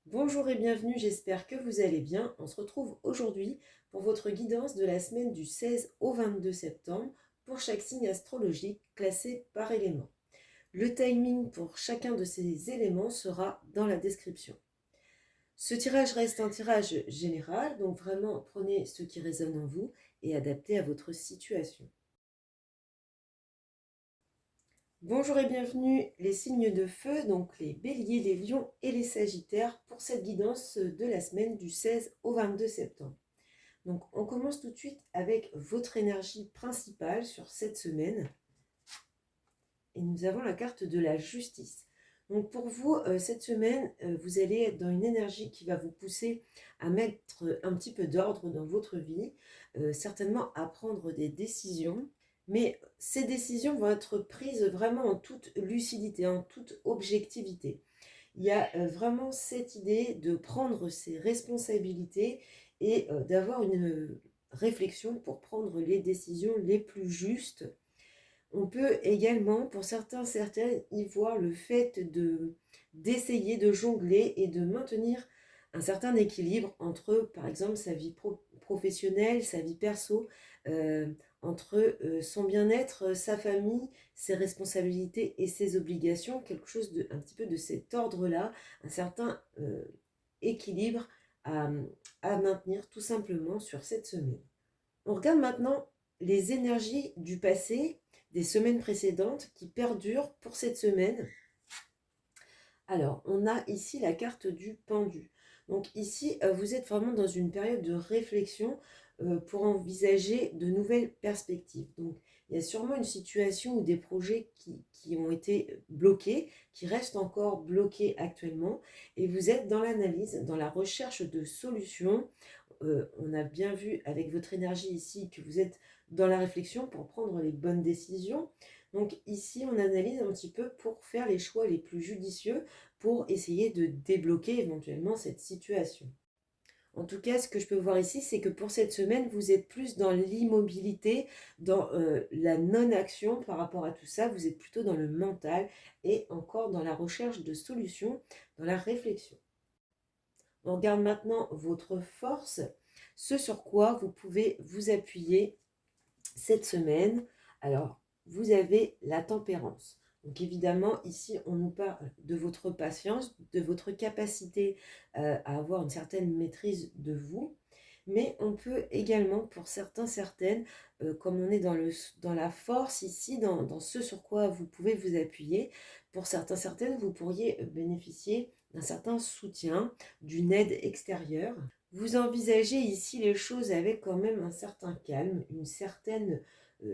Bonjour et bienvenue, j'espère que vous allez bien. On se retrouve aujourd'hui pour votre guidance de la semaine du 16 au 22 septembre pour chaque signe astrologique classé par élément. Le timing pour chacun de ces éléments sera dans la description. Ce tirage reste un tirage général, donc vraiment prenez ce qui résonne en vous et adaptez à votre situation. Bonjour et bienvenue les signes de feu, donc les béliers, les lions et les sagittaires pour cette guidance de la semaine du 16 au 22 septembre. Donc on commence tout de suite avec votre énergie principale sur cette semaine. Et nous avons la carte de la justice. Donc pour vous, cette semaine, vous allez être dans une énergie qui va vous pousser à mettre un petit peu d'ordre dans votre vie, certainement à prendre des décisions. Mais ces décisions vont être prises vraiment en toute lucidité, en toute objectivité. Il y a vraiment cette idée de prendre ses responsabilités et d'avoir une réflexion pour prendre les décisions les plus justes. On peut également, pour certaines, y voir le fait d'essayer de jongler et de maintenir un certain équilibre entre, par exemple, sa vie professionnelle, sa vie perso, entre son bien-être, sa famille, ses responsabilités et ses obligations, quelque chose un petit peu de cet ordre-là, un certain équilibre à, à maintenir tout simplement sur cette semaine. On regarde maintenant les énergies du passé, des semaines précédentes qui perdurent pour cette semaine. Alors, on a ici la carte du pendu. Donc ici, vous êtes vraiment dans une période de réflexion pour envisager de nouvelles perspectives. Donc, il y a sûrement une situation ou des projets qui ont été bloqués, qui restent encore bloqués actuellement, et vous êtes dans l'analyse, dans la recherche de solutions. On a bien vu avec votre énergie ici que vous êtes dans la réflexion pour prendre les bonnes décisions. Donc ici, on analyse un petit peu pour faire les choix les plus judicieux pour essayer de débloquer éventuellement cette situation. En tout cas, ce que je peux voir ici, c'est que pour cette semaine, vous êtes plus dans l'immobilité, dans la non-action par rapport à tout ça. Vous êtes plutôt dans le mental et encore dans la recherche de solutions, dans la réflexion. On regarde maintenant votre force, ce sur quoi vous pouvez vous appuyer cette semaine. Alors, vous avez la tempérance. Donc évidemment, ici, on nous parle de votre patience, de votre capacité à avoir une certaine maîtrise de vous. Mais on peut également, pour certaines, comme on est dans la force ici, dans ce sur quoi vous pouvez vous appuyer, pour certaines, vous pourriez bénéficier d'un certain soutien, d'une aide extérieure. Vous envisagez ici les choses avec quand même un certain calme, une certaine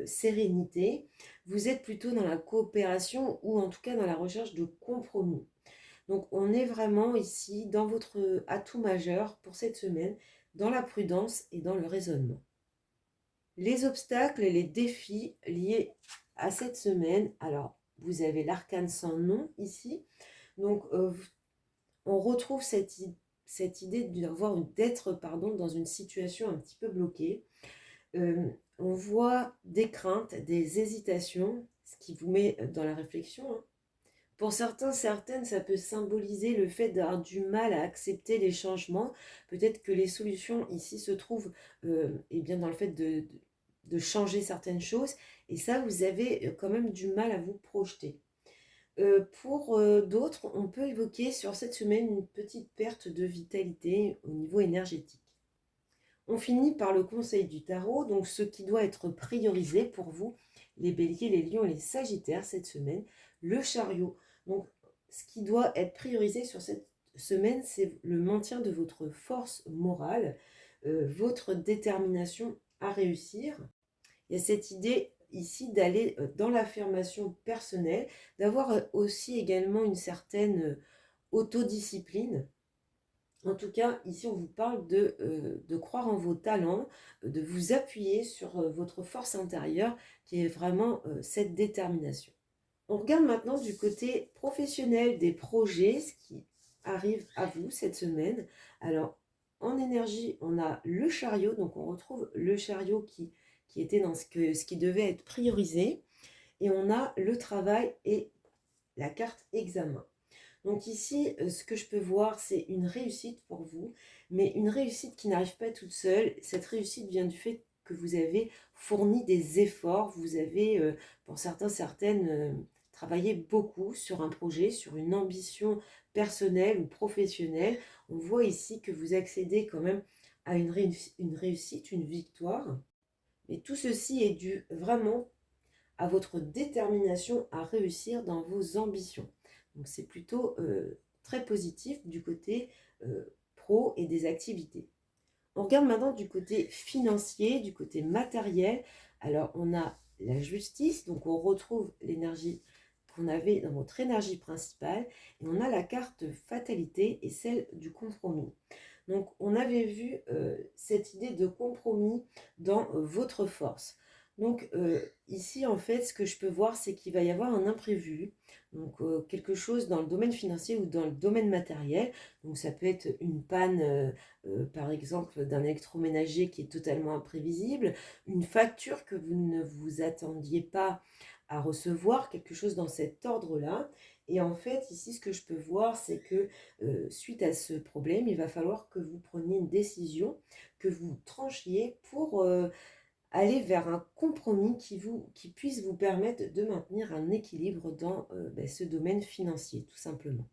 sérénité. Vous êtes plutôt dans la coopération ou en tout cas dans la recherche de compromis. Donc on est vraiment ici dans votre atout majeur pour cette semaine, dans la prudence et dans le raisonnement. Les obstacles et les défis liés à cette semaine, alors vous avez l'arcane sans nom ici, donc on retrouve cette idée d'être dans une situation un petit peu bloquée. On voit des craintes, des hésitations, ce qui vous met dans la réflexion, hein. Pour certaines, ça peut symboliser le fait d'avoir du mal à accepter les changements. Peut-être que les solutions ici se trouvent eh bien dans le fait de changer certaines choses. Et ça, vous avez quand même du mal à vous projeter. Pour d'autres, on peut évoquer sur cette semaine une petite perte de vitalité au niveau énergétique. On finit par le conseil du tarot, donc ce qui doit être priorisé pour vous, les béliers, les lions et les sagittaires cette semaine, le chariot. Donc ce qui doit être priorisé sur cette semaine, c'est le maintien de votre force morale, votre détermination à réussir. Il y a cette idée ici d'aller dans l'affirmation personnelle, d'avoir aussi également une certaine autodiscipline. En tout cas, ici, on vous parle de croire en vos talents, de vous appuyer sur votre force intérieure, qui est vraiment cette détermination. On regarde maintenant du côté professionnel des projets, ce qui arrive à vous cette semaine. Alors, en énergie, on a le chariot, donc on retrouve le chariot qui était dans ce qui devait être priorisé. Et on a le travail et la carte examen. Donc ici, ce que je peux voir, c'est une réussite pour vous, mais une réussite qui n'arrive pas toute seule. Cette réussite vient du fait que vous avez fourni des efforts, vous avez, pour certains, certaines, travaillé beaucoup sur un projet, sur une ambition personnelle ou professionnelle. On voit ici que vous accédez quand même à une réussite, une victoire. Et tout ceci est dû vraiment à votre détermination à réussir dans vos ambitions. Donc c'est plutôt très positif du côté pro et des activités. On regarde maintenant du côté financier, du côté matériel. Alors on a la justice, donc on retrouve l'énergie qu'on avait dans votre énergie principale, et on a la carte fatalité et celle du compromis. Donc on avait vu cette idée de compromis dans votre force. Donc ici en fait ce que je peux voir c'est qu'il va y avoir un imprévu, donc quelque chose dans le domaine financier ou dans le domaine matériel. Donc ça peut être une panne par exemple d'un électroménager qui est totalement imprévisible, une facture que vous ne vous attendiez pas à recevoir, quelque chose dans cet ordre-là. Et en fait ici ce que je peux voir c'est que suite à ce problème, il va falloir que vous preniez une décision, que vous tranchiez pour aller vers un compromis qui puisse vous permettre de maintenir un équilibre dans ce domaine financier, tout simplement.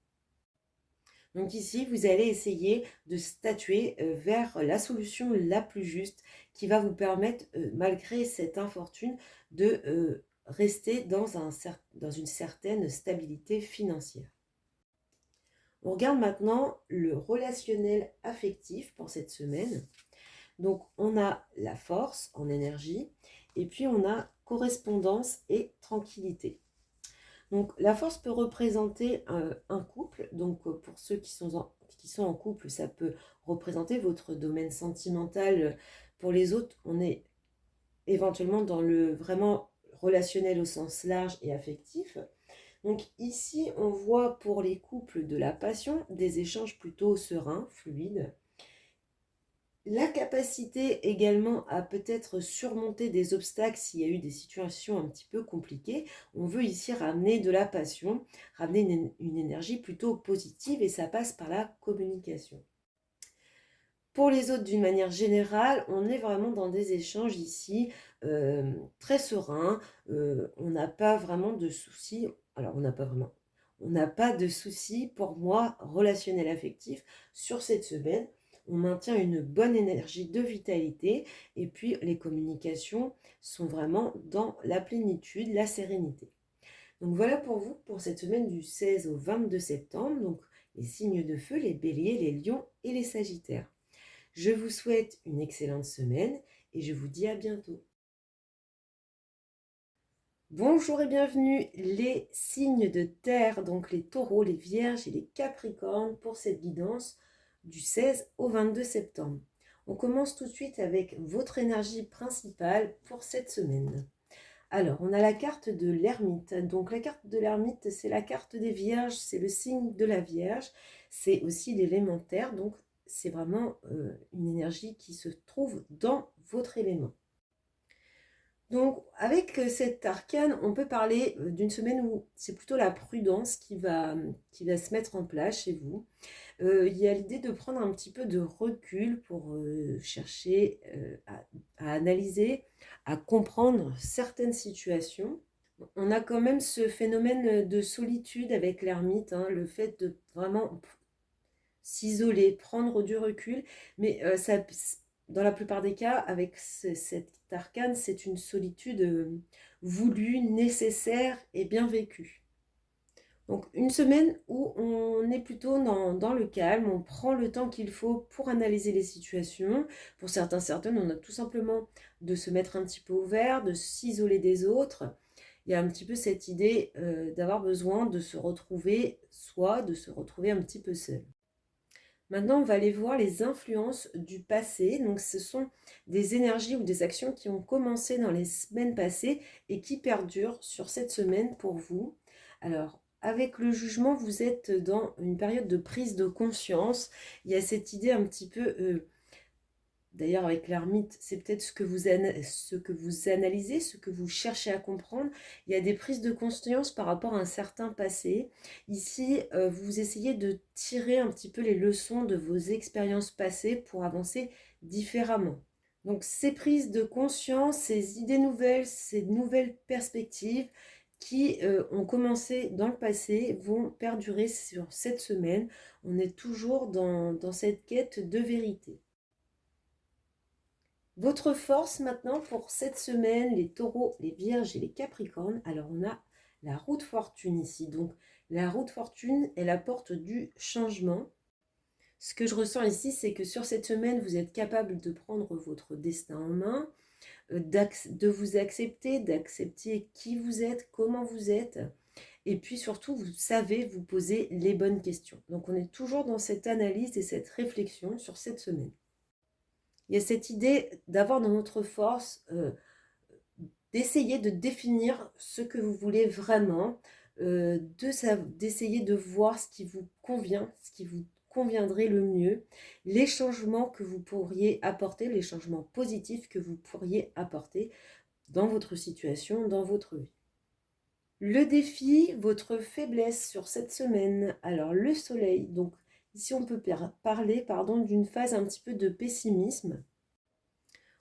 Donc ici, vous allez essayer de statuer vers la solution la plus juste qui va vous permettre, malgré cette infortune, de rester dans une certaine stabilité financière. On regarde maintenant le relationnel affectif pour cette semaine. Donc, on a la force en énergie et puis on a correspondance et tranquillité. Donc, la force peut représenter un couple. Donc, pour ceux qui sont en couple, ça peut représenter votre domaine sentimental. Pour les autres, on est éventuellement dans le vraiment relationnel au sens large et affectif. Donc ici, on voit pour les couples de la passion des échanges plutôt sereins, fluides. La capacité également à peut-être surmonter des obstacles s'il y a eu des situations un petit peu compliquées. On veut ici ramener de la passion, ramener une énergie plutôt positive et ça passe par la communication. Pour les autres, d'une manière générale, on est vraiment dans des échanges ici très sereins. On n'a pas vraiment de soucis. Alors, on n'a pas de soucis pour moi relationnel affectif sur cette semaine. On maintient une bonne énergie de vitalité et puis les communications sont vraiment dans la plénitude, la sérénité. Donc voilà pour vous pour cette semaine du 16 au 22 septembre. Donc les signes de feu, les béliers, les lions et les sagittaires. Je vous souhaite une excellente semaine et je vous dis à bientôt. Bonjour et bienvenue les signes de terre, donc les taureaux, les vierges et les capricornes pour cette guidance du 16 au 22 septembre. On commence tout de suite avec votre énergie principale pour cette semaine. Alors, on a la carte de l'ermite. Donc la carte de l'ermite, c'est la carte des vierges, c'est le signe de la vierge, c'est aussi l'élémentaire, donc c'est vraiment une énergie qui se trouve dans votre élément. Donc avec cet arcane, on peut parler d'une semaine où c'est plutôt la prudence qui va se mettre en place chez vous. Il y a l'idée de prendre un petit peu de recul pour chercher à analyser, à comprendre certaines situations. On a quand même ce phénomène de solitude avec l'ermite, hein, le fait de vraiment s'isoler, prendre du recul, mais dans la plupart des cas, avec cet arcane, c'est une solitude voulue, nécessaire et bien vécue. Donc une semaine où on est plutôt dans le calme, on prend le temps qu'il faut pour analyser les situations. Pour certaines, on a tout simplement de se mettre un petit peu au vert, de s'isoler des autres. Il y a un petit peu cette idée d'avoir besoin de se retrouver soi, de se retrouver un petit peu seul. Maintenant, on va aller voir les influences du passé. Donc, ce sont des énergies ou des actions qui ont commencé dans les semaines passées et qui perdurent sur cette semaine pour vous. Alors, avec le jugement, vous êtes dans une période de prise de conscience. Il y a cette idée un petit peu D'ailleurs, avec l'ermite, c'est peut-être ce que vous analysez, ce que vous cherchez à comprendre. Il y a des prises de conscience par rapport à un certain passé. Ici, vous essayez de tirer un petit peu les leçons de vos expériences passées pour avancer différemment. Donc, ces prises de conscience, ces idées nouvelles, ces nouvelles perspectives qui ont commencé dans le passé vont perdurer sur cette semaine. On est toujours dans cette quête de vérité. Votre force maintenant pour cette semaine, les taureaux, les vierges et les capricornes. Alors on a la roue de fortune ici. Donc la roue de fortune, elle apporte du changement. Ce que je ressens ici, c'est que sur cette semaine, vous êtes capable de prendre votre destin en main, de vous accepter, d'accepter qui vous êtes, comment vous êtes. Et puis surtout, vous savez vous poser les bonnes questions. Donc on est toujours dans cette analyse et cette réflexion sur cette semaine. Il y a cette idée d'avoir dans notre force, d'essayer de définir ce que vous voulez vraiment, d'essayer de voir ce qui vous convient, ce qui vous conviendrait le mieux, les changements que vous pourriez apporter, les changements positifs que vous pourriez apporter dans votre situation, dans votre vie. Le défi, votre faiblesse sur cette semaine. Alors le soleil, donc ici on peut parler d'une phase un petit peu de pessimisme.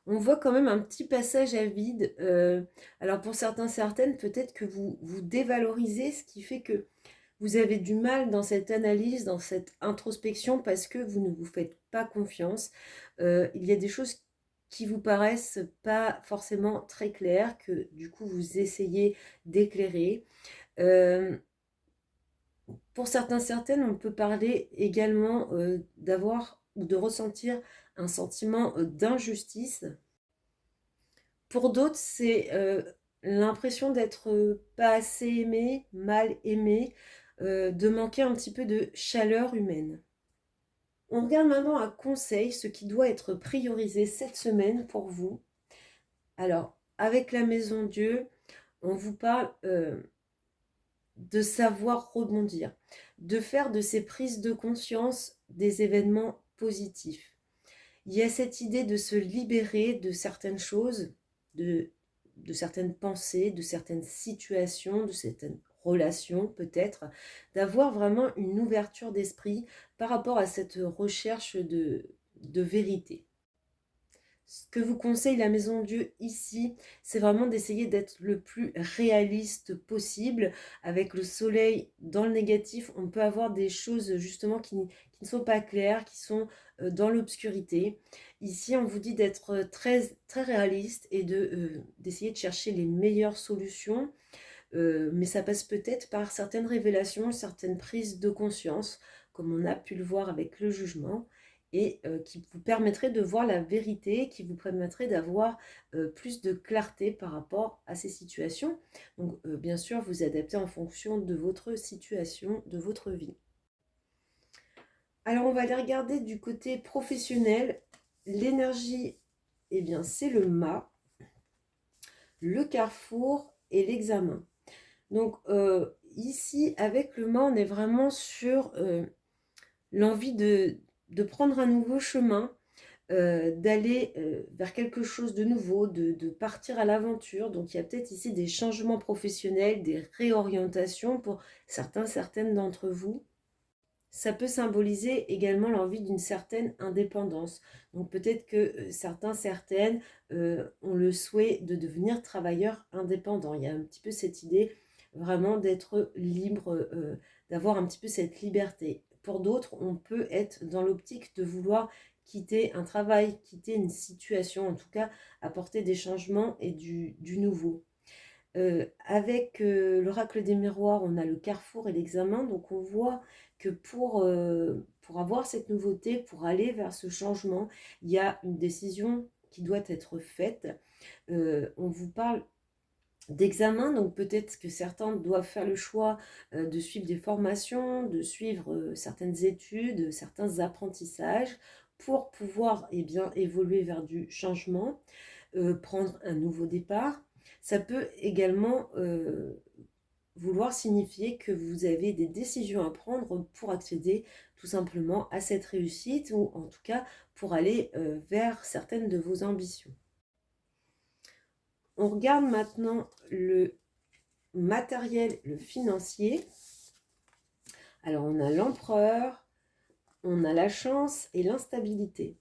On voit quand même un petit passage à vide. Alors pour certains, certaines, peut-être que vous dévalorisez, ce qui fait que vous avez du mal dans cette analyse, dans cette introspection, parce que vous ne vous faites pas confiance. Il y a des choses qui vous paraissent pas forcément très claires, que du coup vous essayez d'éclairer. Pour certains, certaines, on peut parler également d'avoir ou de ressentir un sentiment d'injustice. Pour d'autres, c'est l'impression d'être pas assez aimé, mal aimé, de manquer un petit peu de chaleur humaine. On regarde maintenant à conseil ce qui doit être priorisé cette semaine pour vous. Alors, avec la Maison Dieu, on vous parle de savoir rebondir, de faire de ces prises de conscience des événements positifs. Il y a cette idée de se libérer de certaines choses, de certaines pensées, de certaines situations, de certaines relations peut-être, d'avoir vraiment une ouverture d'esprit par rapport à cette recherche de vérité. Ce que vous conseille la Maison Dieu ici, c'est vraiment d'essayer d'être le plus réaliste possible. Avec le soleil dans le négatif, on peut avoir des choses justement qui ne sont pas claires, qui sont dans l'obscurité. Ici, on vous dit d'être très, très réaliste et d'essayer de chercher les meilleures solutions. Mais ça passe peut-être par certaines révélations, certaines prises de conscience, comme on a pu le voir avec le jugement, et qui vous permettrait de voir la vérité, qui vous permettrait d'avoir plus de clarté par rapport à ces situations. Donc bien sûr, vous adaptez en fonction de votre situation, de votre vie. Alors on va aller regarder du côté professionnel. L'énergie, eh bien c'est le mât, le carrefour et l'examen. Donc ici, avec le mât, on est vraiment sur l'envie de prendre un nouveau chemin, d'aller vers quelque chose de nouveau, de partir à l'aventure. Donc il y a peut-être ici des changements professionnels, des réorientations pour certains, certaines d'entre vous. Ça peut symboliser également l'envie d'une certaine indépendance. Donc peut-être que certains, certaines ont le souhait de devenir travailleurs indépendants. Il y a un petit peu cette idée vraiment d'être libre, d'avoir un petit peu cette liberté. Pour d'autres, on peut être dans l'optique de vouloir quitter un travail, quitter une situation, en tout cas apporter des changements et du nouveau. Avec l'oracle des miroirs, on a le carrefour et l'examen, donc on voit que pour avoir cette nouveauté, pour aller vers ce changement, il y a une décision qui doit être faite. On vous parle d'examen, donc peut-être que certains doivent faire le choix de suivre des formations, de suivre certaines études, certains apprentissages pour pouvoir évoluer vers du changement, prendre un nouveau départ. Ça peut également vouloir signifier que vous avez des décisions à prendre pour accéder tout simplement à cette réussite ou en tout cas pour aller vers certaines de vos ambitions. On regarde maintenant le matériel, le financier. Alors on a l'empereur, on a la chance et l'instabilité.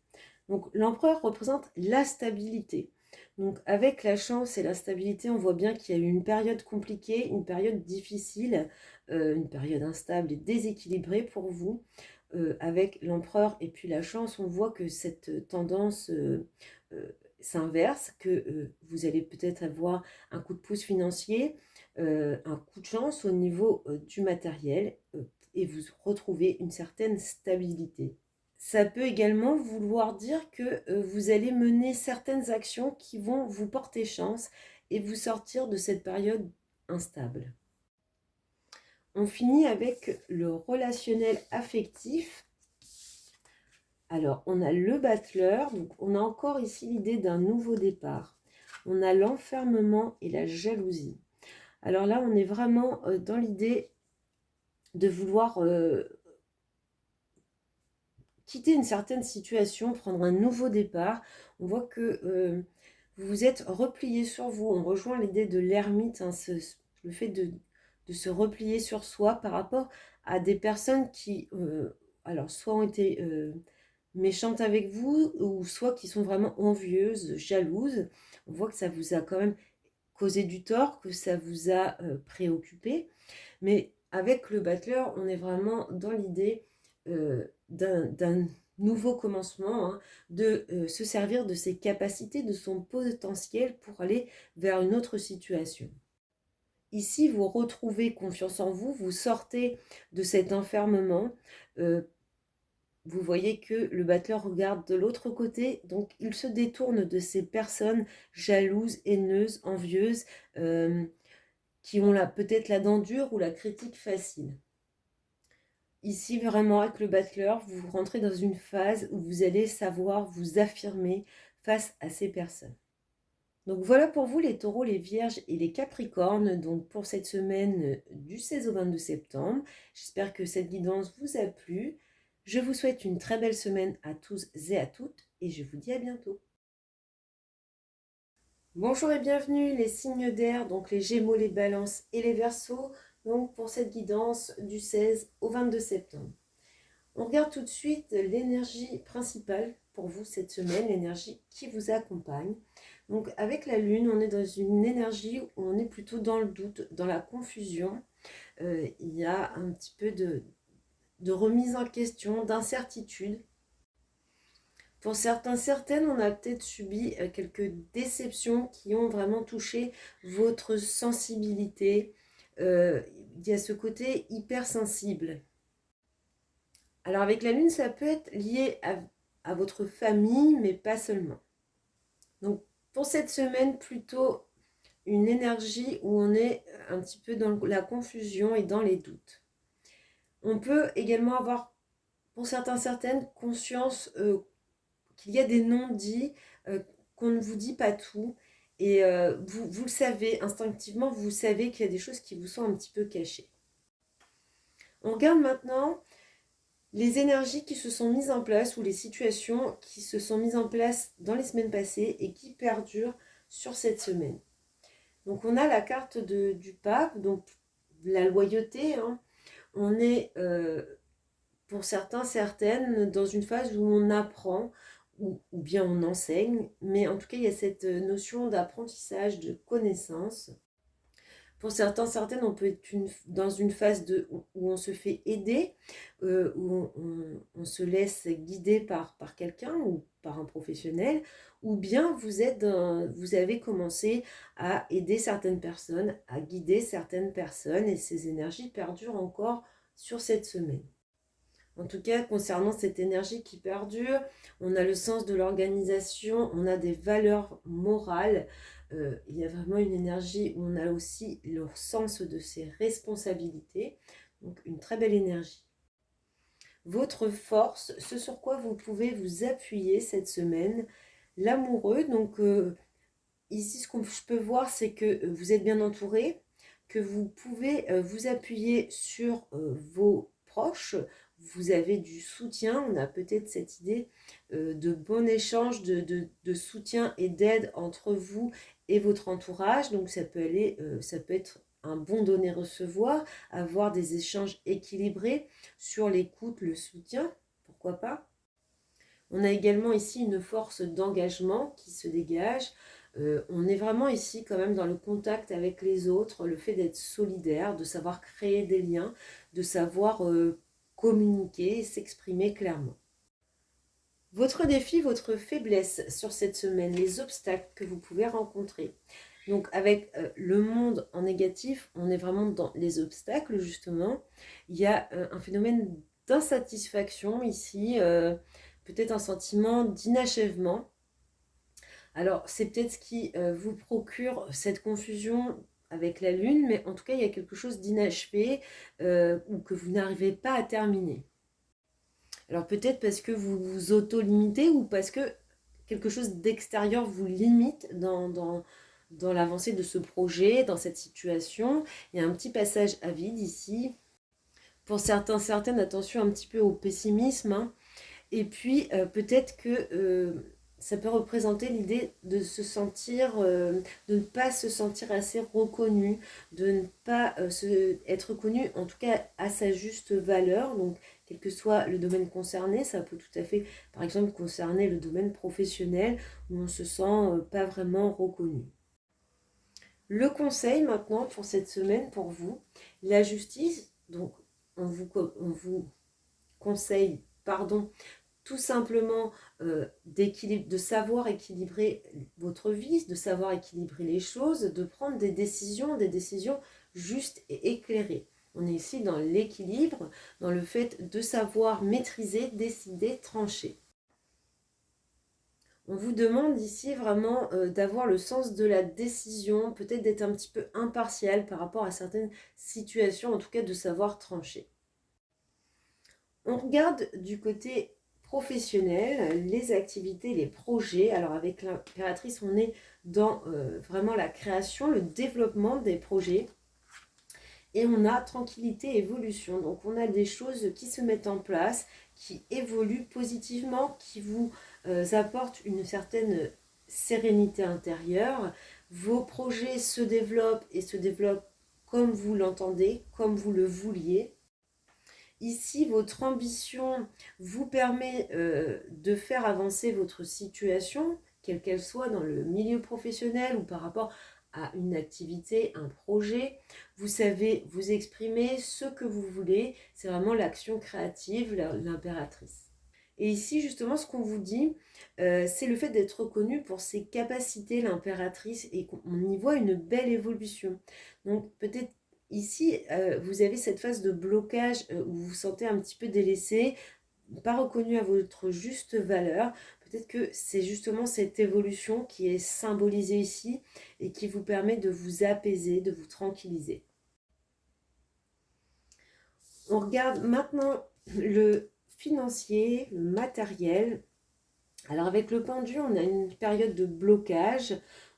Donc l'empereur représente la stabilité. Donc avec la chance et la stabilité, on voit bien qu'il y a eu une période compliquée, une période difficile, une période instable et déséquilibrée pour vous. Avec l'empereur et puis la chance, on voit que cette tendance s'inverse, que vous allez peut-être avoir un coup de pouce financier, un coup de chance au niveau du matériel et vous retrouvez une certaine stabilité. Ça peut également vouloir dire que vous allez mener certaines actions qui vont vous porter chance et vous sortir de cette période instable. On finit avec le relationnel affectif. Alors, on a le battleur, donc on a encore ici l'idée d'un nouveau départ. On a l'enfermement et la jalousie. Alors là, on est vraiment dans l'idée de vouloir quitter une certaine situation, prendre un nouveau départ. On voit que vous vous êtes replié sur vous. On rejoint l'idée de l'ermite, hein, le fait de se replier sur soi par rapport à des personnes qui, alors, soit ont été méchantes avec vous, ou soit qui sont vraiment envieuses, jalouses. On voit que ça vous a quand même causé du tort, que ça vous a préoccupé. Mais avec le battleur, on est vraiment dans l'idée d'un nouveau commencement, hein, de se servir de ses capacités, de son potentiel pour aller vers une autre situation. Ici, vous retrouvez confiance en vous, vous sortez de cet enfermement. Vous voyez que le battleur regarde de l'autre côté, donc il se détourne de ces personnes jalouses, haineuses, envieuses, qui ont peut-être la dent dure ou la critique facile. Ici, vraiment, avec le battleur, vous rentrez dans une phase où vous allez savoir vous affirmer face à ces personnes. Donc voilà pour vous les taureaux, les vierges et les capricornes, donc pour cette semaine du 16 au 22 septembre. J'espère que cette guidance vous a plu. Je vous souhaite une très belle semaine à tous et à toutes et je vous dis à bientôt. Bonjour et bienvenue les signes d'air, donc les Gémeaux, les Balances et les Verseaux, donc pour cette guidance du 16 au 22 septembre. On regarde tout de suite l'énergie principale pour vous cette semaine, l'énergie qui vous accompagne. Donc avec la Lune, on est dans une énergie où on est plutôt dans le doute, dans la confusion. Il y a un petit peu de remise en question, d'incertitude. Pour certains, certaines, on a peut-être subi quelques déceptions qui ont vraiment touché votre sensibilité. Il y a ce côté hypersensible. Alors avec la Lune, ça peut être lié à votre famille, mais pas seulement. Donc pour cette semaine, plutôt une énergie où on est un petit peu dans la confusion et dans les doutes. On peut également avoir, pour certains, certaines, conscience qu'il y a des non-dits, qu'on ne vous dit pas tout. Et vous le savez, instinctivement, vous savez qu'il y a des choses qui vous sont un petit peu cachées. On regarde maintenant les énergies qui se sont mises en place ou les situations qui se sont mises en place dans les semaines passées et qui perdurent sur cette semaine. Donc on a la carte du pape, donc la loyauté, hein. On est, pour certains, certaines, dans une phase où on apprend ou bien on enseigne, mais en tout cas il y a cette notion d'apprentissage, de connaissance. Pour certains, certaines, on peut être dans une phase où on se fait aider, où on se laisse guider par quelqu'un ou par un professionnel, ou bien vous avez commencé à aider certaines personnes, à guider certaines personnes, et ces énergies perdurent encore sur cette semaine. En tout cas, concernant cette énergie qui perdure, on a le sens de l'organisation, on a des valeurs morales. Il y a vraiment une énergie où on a aussi le sens de ses responsabilités. Donc une très belle énergie. Votre force, ce sur quoi vous pouvez vous appuyer cette semaine, l'amoureux. Donc ici, ce que je peux voir, c'est que vous êtes bien entouré, que vous pouvez vous appuyer sur vos proches. Vous avez du soutien, on a peut-être cette idée de bon échange, de soutien et d'aide entre vous et votre entourage. Donc ça peut être un bon donner-recevoir, avoir des échanges équilibrés sur l'écoute, le soutien, pourquoi pas. On a également ici une force d'engagement qui se dégage. On est vraiment ici quand même dans le contact avec les autres, le fait d'être solidaire, de savoir créer des liens, de savoir communiquer et s'exprimer clairement. Votre défi, votre faiblesse sur cette semaine, les obstacles que vous pouvez rencontrer. Donc avec le monde en négatif, on est vraiment dans les obstacles justement. Il y a un phénomène d'insatisfaction ici, peut-être un sentiment d'inachèvement. Alors c'est peut-être ce qui vous procure cette confusion avec la lune, mais en tout cas il y a quelque chose d'inachevé ou que vous n'arrivez pas à terminer. Alors peut-être parce que vous vous auto-limitez ou parce que quelque chose d'extérieur vous limite dans l'avancée de ce projet, dans cette situation. Il y a un petit passage à vide ici. Pour certains, certaines, attention un petit peu au pessimisme, hein. Et puis peut-être que ça peut représenter l'idée de se sentir, de ne pas se sentir assez reconnu, de ne pas être reconnu en tout cas à sa juste valeur. Donc quel que soit le domaine concerné, ça peut tout à fait par exemple concerner le domaine professionnel où on ne se sent pas vraiment reconnu. Le conseil maintenant pour cette semaine pour vous, la justice, donc on vous conseille, pardon, tout simplement de savoir équilibrer votre vie, de savoir équilibrer les choses, de prendre des décisions justes et éclairées. On est ici dans l'équilibre, dans le fait de savoir maîtriser, décider, trancher. On vous demande ici vraiment d'avoir le sens de la décision, peut-être d'être un petit peu impartial par rapport à certaines situations, en tout cas de savoir trancher. On regarde du côté professionnel, les activités, les projets. Alors avec l'impératrice, on est dans vraiment la création, le développement des projets. Et on a tranquillité, évolution. Donc on a des choses qui se mettent en place, qui évoluent positivement, qui vous apportent une certaine sérénité intérieure. Vos projets se développent et se développent comme vous l'entendez, comme vous le vouliez. Ici, votre ambition vous permet de faire avancer votre situation, quelle qu'elle soit dans le milieu professionnel ou par rapport à une activité, un projet. Vous savez vous exprimer ce que vous voulez. C'est vraiment l'action créative, l'impératrice. Et ici, justement, ce qu'on vous dit, c'est le fait d'être reconnu pour ses capacités, l'impératrice, et qu'on y voit une belle évolution. Donc, peut-être ici, vous avez cette phase de blocage où vous vous sentez un petit peu délaissé, pas reconnu à votre juste valeur. Peut-être que c'est justement cette évolution qui est symbolisée ici et qui vous permet de vous apaiser, de vous tranquilliser. On regarde maintenant le financier, le matériel. Alors avec le pendu, on a une période de blocage,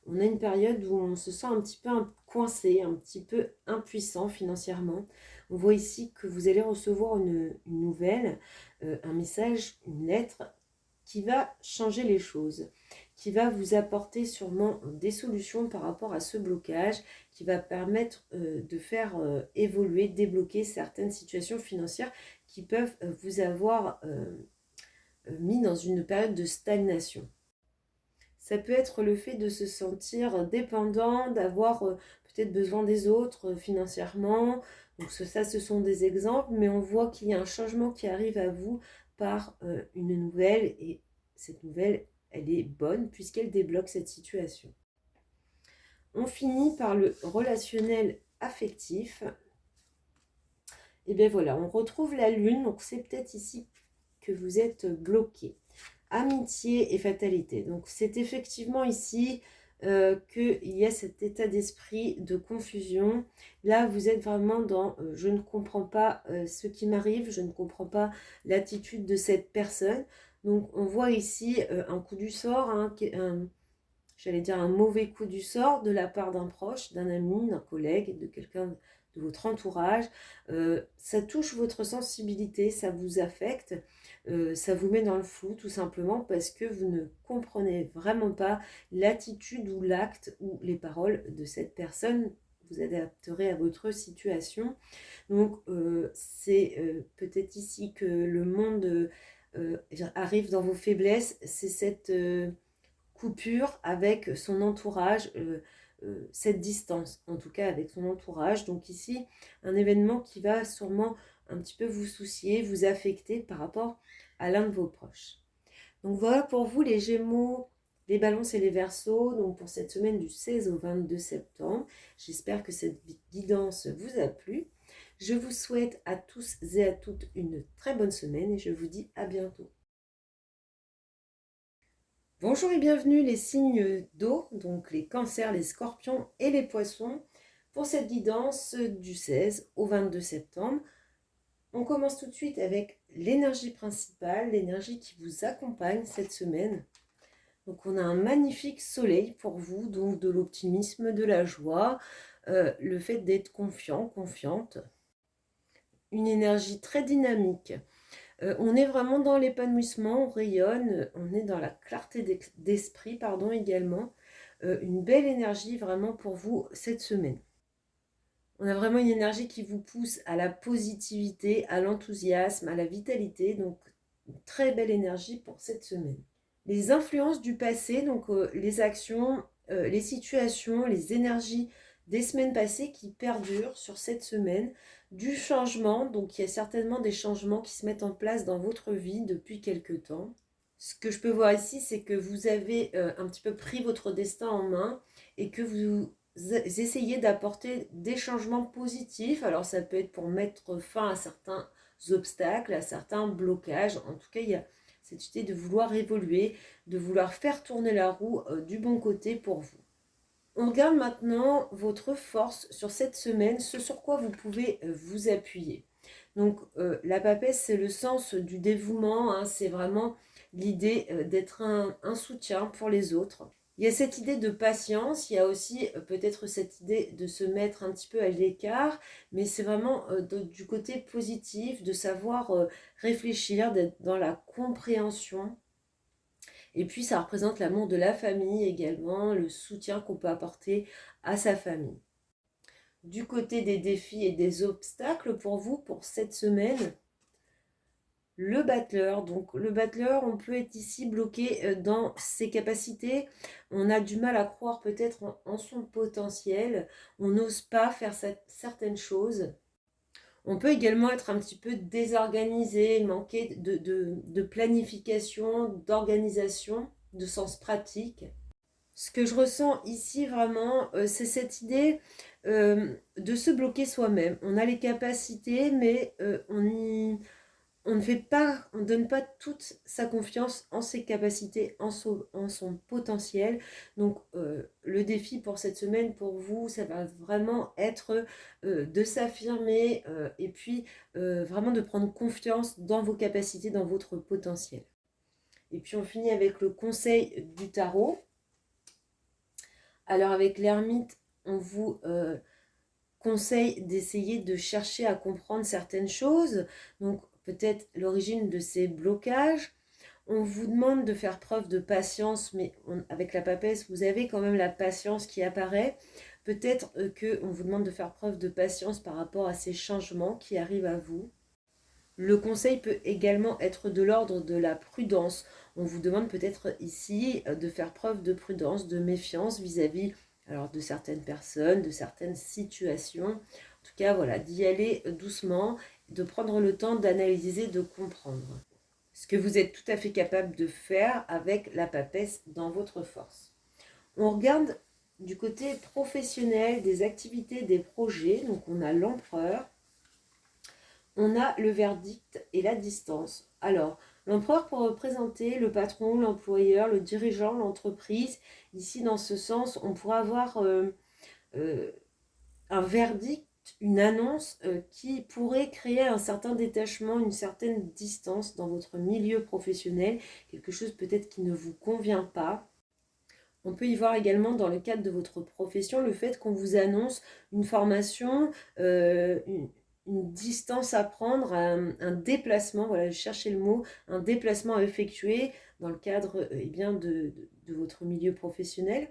on a une période où on se sent un petit peu coincé, un petit peu impuissant financièrement. On voit ici que vous allez recevoir une nouvelle, un message, une lettre qui va changer les choses, qui va vous apporter sûrement des solutions par rapport à ce blocage, qui va permettre de faire évoluer, débloquer certaines situations financières qui peuvent vous avoir mis dans une période de stagnation. Ça peut être le fait de se sentir dépendant, d'avoir peut-être besoin des autres financièrement. Donc ça, ce sont des exemples, mais on voit qu'il y a un changement qui arrive à vous par une nouvelle, et cette nouvelle, elle est bonne puisqu'elle débloque cette situation. On finit par le relationnel affectif. Et bien voilà, on retrouve la lune, donc c'est peut-être ici que vous êtes bloqué. Amitié et fatalité. Donc c'est effectivement ici qu'il y a cet état d'esprit de confusion. Là, vous êtes vraiment dans je ne comprends pas ce qui m'arrive, je ne comprends pas l'attitude de cette personne. Donc on voit ici un coup du sort, hein, je j'allais dire, un mauvais coup du sort de la part d'un proche, d'un ami, d'un collègue, de quelqu'un de votre entourage. Ça touche votre sensibilité, ça vous affecte, ça vous met dans le flou tout simplement parce que vous ne comprenez vraiment pas l'attitude ou l'acte ou les paroles de cette personne. Vous adapterez à votre situation. Donc c'est peut-être ici que le monde arrive dans vos faiblesses, c'est cette coupure avec son entourage, cette distance, en tout cas avec son entourage. Donc ici, un événement qui va sûrement un petit peu vous soucier, vous affecter par rapport à l'un de vos proches. Donc voilà pour vous les Gémeaux, les Balances et les Verseaux, donc pour cette semaine du 16 au 22 septembre. J'espère que cette guidance vous a plu. Je vous souhaite à tous et à toutes une très bonne semaine et je vous dis à bientôt. Bonjour et bienvenue les signes d'eau, donc les cancers, les scorpions et les poissons, pour cette guidance du 16 au 22 septembre. On commence tout de suite avec l'énergie principale, l'énergie qui vous accompagne cette semaine. Donc on a un magnifique soleil pour vous, donc de l'optimisme, de la joie, le fait d'être confiant, confiante. Une énergie très dynamique. On est vraiment dans l'épanouissement, on rayonne, on est dans la clarté d'esprit, pardon, également. Une belle énergie vraiment pour vous cette semaine. On a vraiment une énergie qui vous pousse à la positivité, à l'enthousiasme, à la vitalité. Donc, une très belle énergie pour cette semaine. Les influences du passé, donc les actions, les situations, les énergies des semaines passées qui perdurent sur cette semaine, du changement, donc il y a certainement des changements qui se mettent en place dans votre vie depuis quelque temps. Ce que je peux voir ici, c'est que vous avez un petit peu pris votre destin en main et que vous essayez d'apporter des changements positifs. Alors ça peut être pour mettre fin à certains obstacles, à certains blocages. En tout cas, il y a cette idée de vouloir évoluer, de vouloir faire tourner la roue du bon côté pour vous. On regarde maintenant votre force sur cette semaine, ce sur quoi vous pouvez vous appuyer. Donc la papesse, c'est le sens du dévouement, hein, c'est vraiment l'idée d'être un soutien pour les autres. Il y a cette idée de patience, il y a aussi peut-être cette idée de se mettre un petit peu à l'écart, mais c'est vraiment du côté positif, de savoir réfléchir, d'être dans la compréhension. Et puis ça représente l'amour de la famille également, le soutien qu'on peut apporter à sa famille. Du côté des défis et des obstacles pour vous, pour cette semaine, le battleur. Donc le battleur, on peut être ici bloqué dans ses capacités. On a du mal à croire peut-être en son potentiel. On n'ose pas faire certaines choses. On peut également être un petit peu désorganisé, manquer de planification, d'organisation, de sens pratique. Ce que je ressens ici vraiment, c'est cette idée de se bloquer soi-même. On a les capacités, mais on ne fait pas, on ne donne pas toute sa confiance en ses capacités, en son potentiel. Donc le défi pour cette semaine, pour vous, ça va vraiment être de s'affirmer et puis vraiment de prendre confiance dans vos capacités, dans votre potentiel. Et puis on finit avec le conseil du tarot. Alors avec l'ermite, on vous conseille d'essayer de chercher à comprendre certaines choses. Donc peut-être l'origine de ces blocages. On vous demande de faire preuve de patience, mais avec la papesse, vous avez quand même la patience qui apparaît. Peut-être qu'on vous demande de faire preuve de patience par rapport à ces changements qui arrivent à vous. Le conseil peut également être de l'ordre de la prudence. On vous demande peut-être ici de faire preuve de prudence, de méfiance vis-à-vis alors, de certaines personnes, de certaines situations. En tout cas, voilà, d'y aller doucement, de prendre le temps d'analyser, de comprendre. Ce que vous êtes tout à fait capable de faire avec la papesse dans votre force. On regarde du côté professionnel, des activités, des projets. Donc on a l'empereur, on a le verdict et la distance. Alors, l'empereur pour représenter le patron, l'employeur, le dirigeant, l'entreprise. Ici, dans ce sens, on pourra avoir un verdict, une annonce qui pourrait créer un certain détachement, une certaine distance dans votre milieu professionnel, quelque chose peut-être qui ne vous convient pas. On peut y voir également dans le cadre de votre profession le fait qu'on vous annonce une formation, une distance à prendre, un déplacement, voilà, je cherchais le mot, un déplacement à effectuer dans le cadre eh bien, de votre milieu professionnel.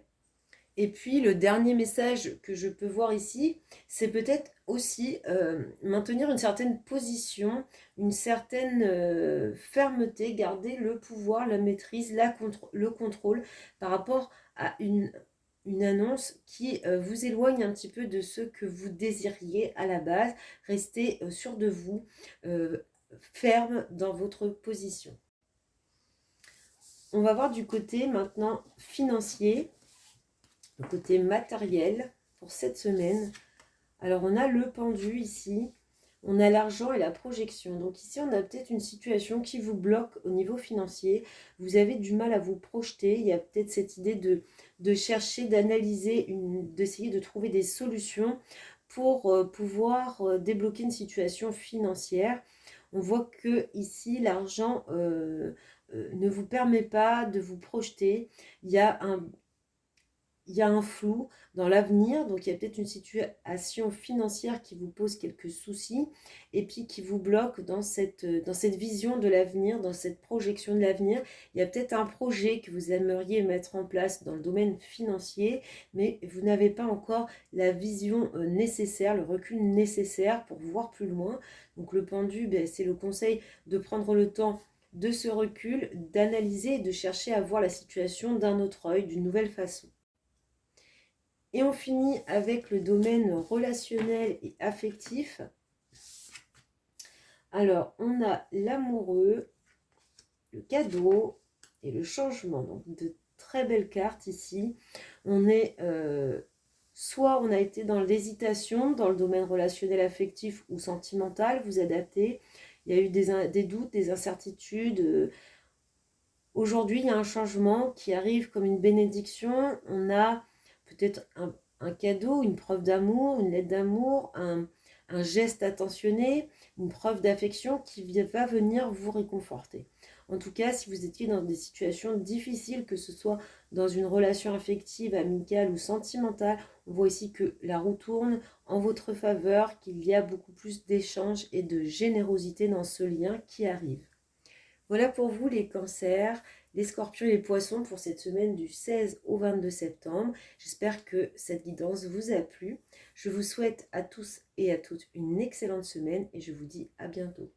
Et puis le dernier message que je peux voir ici, c'est peut-être aussi maintenir une certaine position, une certaine fermeté, garder le pouvoir, la maîtrise, le contrôle par rapport à une annonce qui vous éloigne un petit peu de ce que vous désiriez à la base. Restez sûr de vous, euh, ferme dans votre position. On va voir du côté maintenant financier, le côté matériel pour cette semaine. Alors on a le pendu ici, on a l'argent et la projection. Donc ici on a peut-être une situation qui vous bloque au niveau financier. Vous avez du mal à vous projeter. Il y a peut-être cette idée de chercher, d'analyser, d'essayer de trouver des solutions pour pouvoir débloquer une situation financière. On voit que ici l'argent ne vous permet pas de vous projeter. Il y a un flou dans l'avenir, donc il y a peut-être une situation financière qui vous pose quelques soucis et puis qui vous bloque dans cette vision de l'avenir, dans cette projection de l'avenir. Il y a peut-être un projet que vous aimeriez mettre en place dans le domaine financier, mais vous n'avez pas encore la vision nécessaire, le recul nécessaire pour voir plus loin. Donc le pendu, c'est le conseil de prendre le temps de ce recul, d'analyser et de chercher à voir la situation d'un autre œil, d'une nouvelle façon. Et on finit avec le domaine relationnel et affectif. Alors, on a l'amoureux, le cadeau et le changement. Donc, de très belles cartes ici. On est soit on a été dans l'hésitation, dans le domaine relationnel, affectif ou sentimental, vous adaptez. Il y a eu des doutes, des incertitudes. Aujourd'hui, il y a un changement qui arrive comme une bénédiction. On a peut-être un cadeau, une preuve d'amour, une lettre d'amour, un geste attentionné, une preuve d'affection qui va venir vous réconforter. En tout cas, si vous étiez dans des situations difficiles, que ce soit dans une relation affective, amicale ou sentimentale, on voit ici que la roue tourne en votre faveur, qu'il y a beaucoup plus d'échanges et de générosité dans ce lien qui arrive. Voilà pour vous les cancers, les scorpions et les poissons pour cette semaine du 16 au 22 septembre. J'espère que cette guidance vous a plu. Je vous souhaite à tous et à toutes une excellente semaine et je vous dis à bientôt.